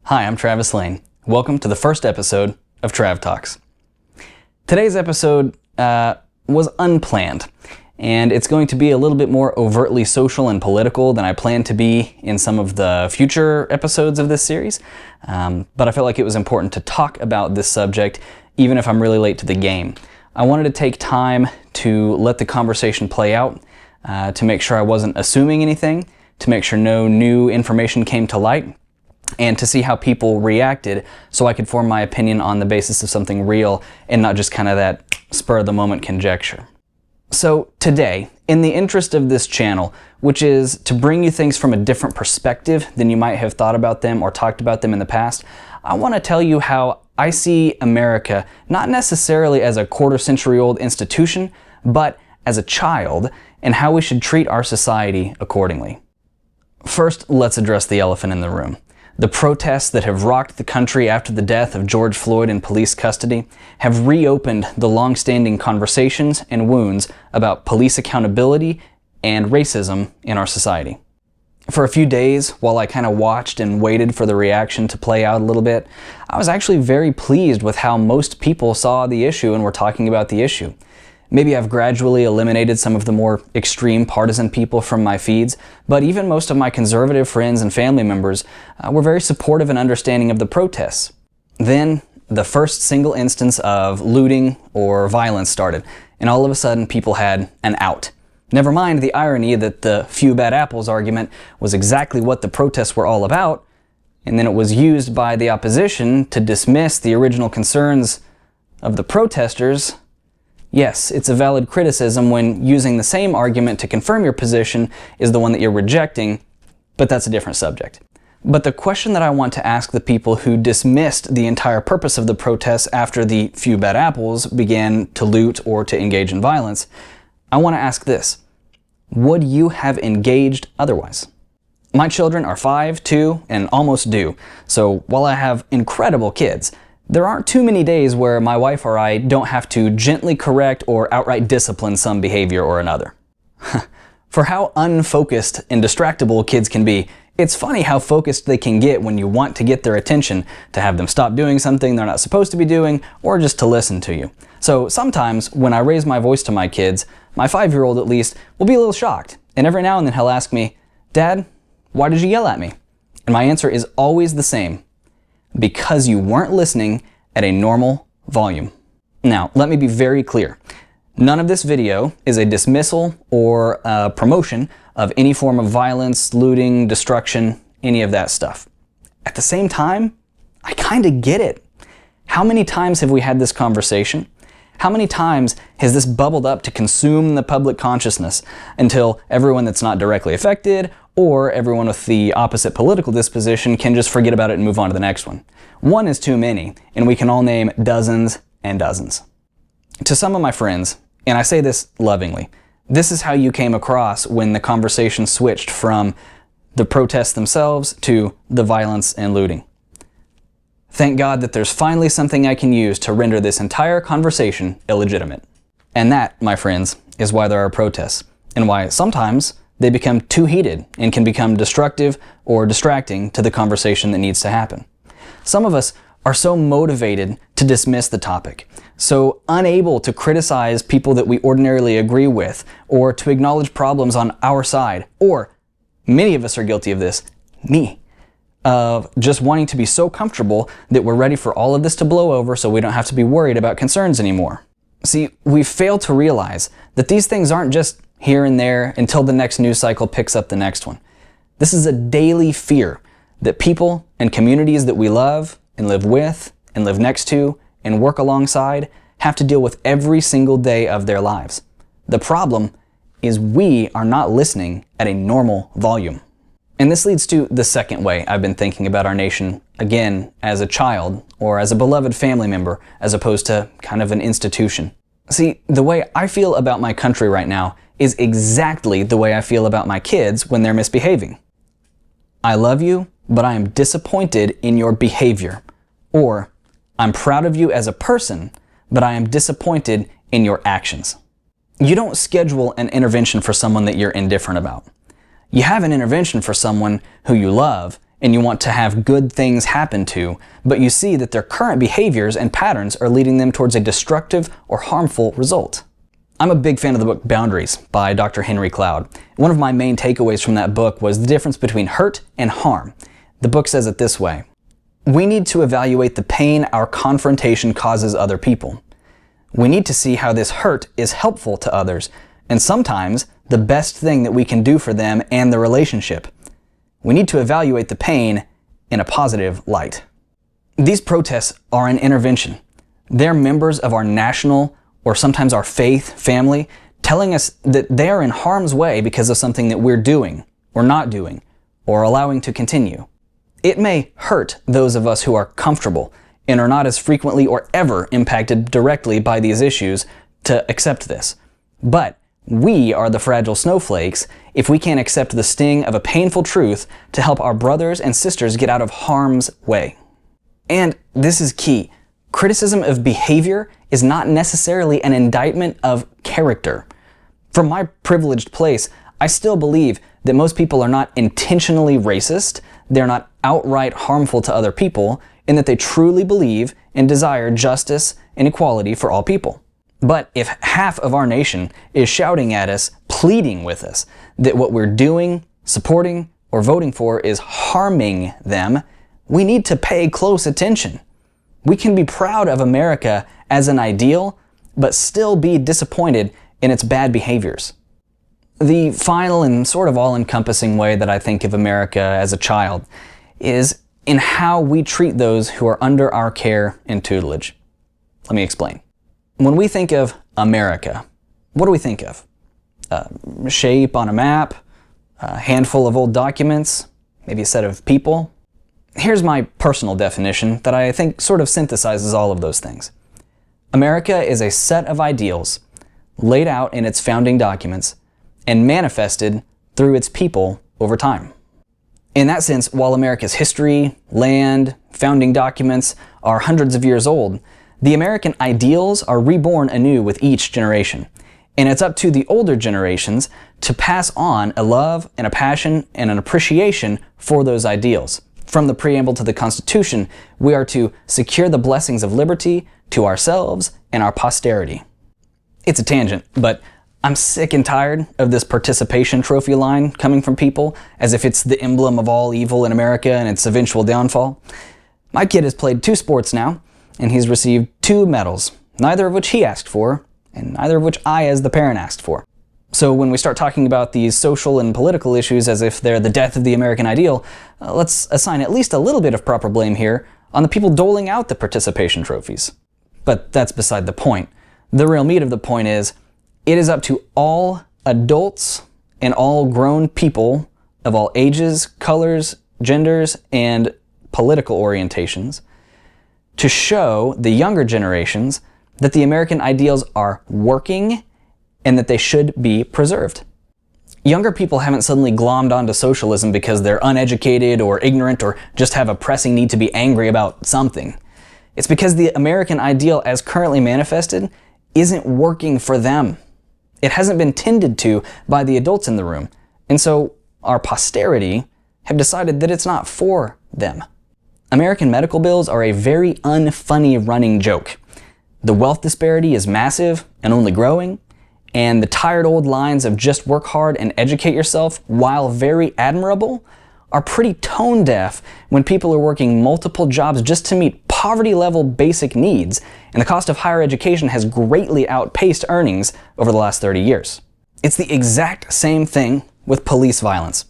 Hi, I'm Travis Lane. Welcome to the first episode of Trav Talks. Today's episode was unplanned, and it's going to be a little bit more overtly social and political than I planned to be in some of the future episodes of this series, but I felt like it was important to talk about this subject even if I'm really late to the game. I wanted to take time to let the conversation play out, to make sure I wasn't assuming anything, to make sure no new information came to light, and to see how people reacted so I could form my opinion on the basis of something real and not just kind of that spur-of-the-moment conjecture. So today, in the interest of this channel, which is to bring you things from a different perspective than you might have thought about them or talked about them in the past, I want to tell you how I see America not necessarily as a quarter-century-old institution, but as a child, and how we should treat our society accordingly. First, let's address the elephant in the room. The protests that have rocked the country after the death of George Floyd in police custody have reopened the long-standing conversations and wounds about police accountability and racism in our society. For a few days, while I kind of watched and waited for the reaction to play out a little bit, I was actually very pleased with how most people saw the issue and were talking about the issue. Maybe I've gradually eliminated some of the more extreme partisan people from my feeds, but even most of my conservative friends and family members were very supportive and understanding of the protests. Then, the first single instance of looting or violence started, and all of a sudden people had an out. Never mind the irony that the few bad apples argument was exactly what the protests were all about, and then it was used by the opposition to dismiss the original concerns of the protesters. Yes, it's a valid criticism when using the same argument to confirm your position is the one that you're rejecting, but that's a different subject. But the question that I want to ask the people who dismissed the entire purpose of the protests after the few bad apples began to loot or to engage in violence, I want to ask this: would you have engaged otherwise? My children are 5, 2, and almost due, so while I have incredible kids, there aren't too many days where my wife or I don't have to gently correct or outright discipline some behavior or another. For how unfocused and distractible kids can be, it's funny how focused they can get when you want to get their attention, to have them stop doing something they're not supposed to be doing, or just to listen to you. So sometimes when I raise my voice to my kids, my 5-year-old at least, will be a little shocked, and every now and then he'll ask me, "Dad, why did you yell at me?" And my answer is always the same: because you weren't listening at a normal volume. Now, let me be very clear. None of this video is a dismissal or a promotion of any form of violence, looting, destruction, any of that stuff. At the same time, I kind of get it. How many times have we had this conversation? How many times has this bubbled up to consume the public consciousness until everyone that's not directly affected or everyone with the opposite political disposition can just forget about it and move on to the next one? One is too many, and we can all name dozens and dozens. To some of my friends, and I say this lovingly, this is how you came across when the conversation switched from the protests themselves to the violence and looting. Thank God that there's finally something I can use to render this entire conversation illegitimate. And that, my friends, is why there are protests, and why sometimes they become too heated and can become destructive or distracting to the conversation that needs to happen. Some of us are so motivated to dismiss the topic, so unable to criticize people that we ordinarily agree with, or to acknowledge problems on our side, or, many of us are guilty of this, me, of just wanting to be so comfortable that we're ready for all of this to blow over so we don't have to be worried about concerns anymore. See, we fail to realize that these things aren't just here and there until the next news cycle picks up the next one. This is a daily fear that people and communities that we love and live with and live next to and work alongside have to deal with every single day of their lives. The problem is we are not listening at a normal volume. And this leads to the second way I've been thinking about our nation, again, as a child or as a beloved family member, as opposed to kind of an institution. See, the way I feel about my country right now is exactly the way I feel about my kids when they're misbehaving. I love you, but I am disappointed in your behavior. Or, I'm proud of you as a person, but I am disappointed in your actions. You don't schedule an intervention for someone that you're indifferent about. You have an intervention for someone who you love and you want to have good things happen to, but you see that their current behaviors and patterns are leading them towards a destructive or harmful result. I'm a big fan of the book Boundaries by Dr. Henry Cloud. One of my main takeaways from that book was the difference between hurt and harm. The book says it this way: we need to evaluate the pain our confrontation causes other people. We need to see how this hurt is helpful to others, and sometimes the best thing that we can do for them and the relationship. We need to evaluate the pain in a positive light. These protests are an intervention. They're members of our national or sometimes our faith family telling us that they are in harm's way because of something that we're doing or not doing or allowing to continue. It may hurt those of us who are comfortable and are not as frequently or ever impacted directly by these issues to accept this. But we are the fragile snowflakes if we can't accept the sting of a painful truth to help our brothers and sisters get out of harm's way. And this is key. Criticism of behavior is not necessarily an indictment of character. From my privileged place, I still believe that most people are not intentionally racist, they're not outright harmful to other people, and that they truly believe and desire justice and equality for all people. But if half of our nation is shouting at us, pleading with us, that what we're doing, supporting, or voting for is harming them, we need to pay close attention. We can be proud of America as an ideal, but still be disappointed in its bad behaviors. The final and sort of all-encompassing way that I think of America as a child is in how we treat those who are under our care and tutelage. Let me explain. When we think of America, what do we think of? A shape on a map, a handful of old documents, maybe a set of people? Here's my personal definition that I think sort of synthesizes all of those things. America is a set of ideals laid out in its founding documents and manifested through its people over time. In that sense, while America's history, land, founding documents are hundreds of years old, the American ideals are reborn anew with each generation. And it's up to the older generations to pass on a love and a passion and an appreciation for those ideals. From the preamble to the Constitution, we are to secure the blessings of liberty to ourselves and our posterity. It's a tangent, but I'm sick and tired of this participation trophy line coming from people as if it's the emblem of all evil in America and its eventual downfall. My kid has played 2 sports now, and he's received 2 medals, neither of which he asked for, and neither of which I as the parent asked for. So when we start talking about these social and political issues as if they're the death of the American ideal, let's assign at least a little bit of proper blame here on the people doling out the participation trophies. But that's beside the point. The real meat of the point is, it is up to all adults and all grown people of all ages, colors, genders, and political orientations to show the younger generations that the American ideals are working and that they should be preserved. Younger people haven't suddenly glommed onto socialism because they're uneducated or ignorant or just have a pressing need to be angry about something. It's because the American ideal as currently manifested isn't working for them. It hasn't been tended to by the adults in the room, and so our posterity have decided that it's not for them. American medical bills are a very unfunny running joke. The wealth disparity is massive and only growing, and the tired old lines of just work hard and educate yourself, while very admirable, are pretty tone deaf when people are working multiple jobs just to meet poverty level basic needs, and the cost of higher education has greatly outpaced earnings over the last 30 years. It's the exact same thing with police violence.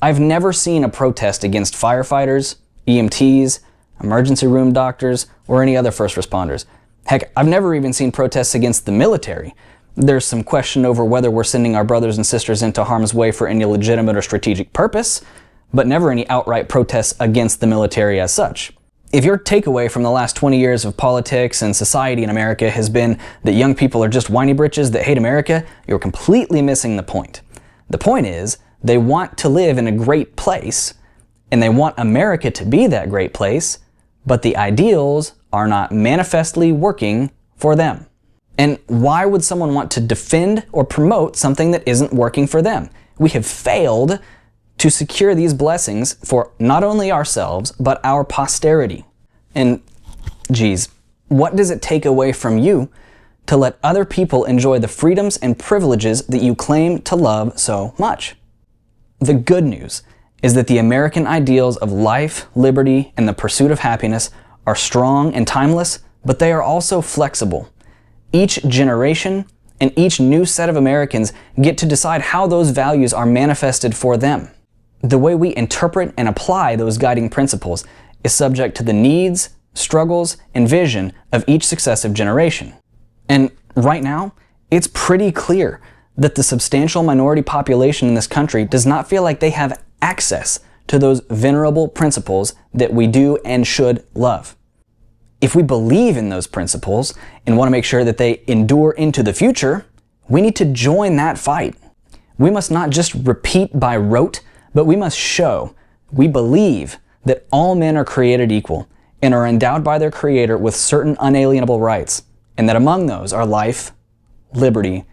I've never seen a protest against firefighters, EMTs, emergency room doctors, or any other first responders. Heck, I've never even seen protests against the military. There's some question over whether we're sending our brothers and sisters into harm's way for any legitimate or strategic purpose, but never any outright protests against the military as such. If your takeaway from the last 20 years of politics and society in America has been that young people are just whiny britches that hate America, you're completely missing the point. The point is, they want to live in a great place, and they want America to be that great place, but the ideals are not manifestly working for them. And why would someone want to defend or promote something that isn't working for them? We have failed to secure these blessings for not only ourselves, but our posterity. And, geez, what does it take away from you to let other people enjoy the freedoms and privileges that you claim to love so much? The good news is that the American ideals of life, liberty, and the pursuit of happiness are strong and timeless, but they are also flexible. Each generation and each new set of Americans get to decide how those values are manifested for them. The way we interpret and apply those guiding principles is subject to the needs, struggles, and vision of each successive generation. And right now, it's pretty clear that the substantial minority population in this country does not feel like they have access to those venerable principles that we do and should love. If we believe in those principles and want to make sure that they endure into the future, we need to join that fight. We must not just repeat by rote, but we must show we believe that all men are created equal and are endowed by their Creator with certain unalienable rights, and that among those are life, liberty,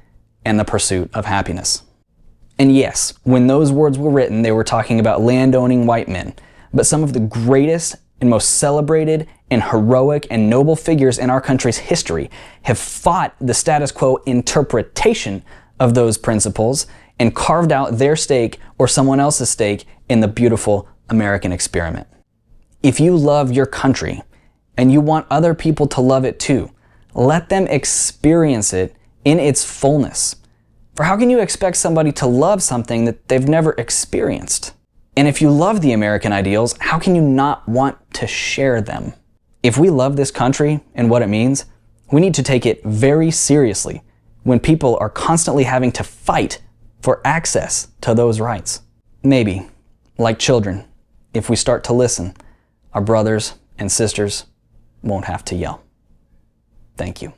and the pursuit of happiness. And yes, when those words were written, they were talking about land-owning white men, but some of the greatest and most celebrated and heroic and noble figures in our country's history have fought the status quo interpretation of those principles and carved out their stake or someone else's stake in the beautiful American experiment. If you love your country and you want other people to love it too, let them experience it in its fullness. For how can you expect somebody to love something that they've never experienced? And if you love the American ideals, how can you not want to share them? If we love this country and what it means, we need to take it very seriously when people are constantly having to fight for access to those rights. Maybe, like children, if we start to listen, our brothers and sisters won't have to yell. Thank you.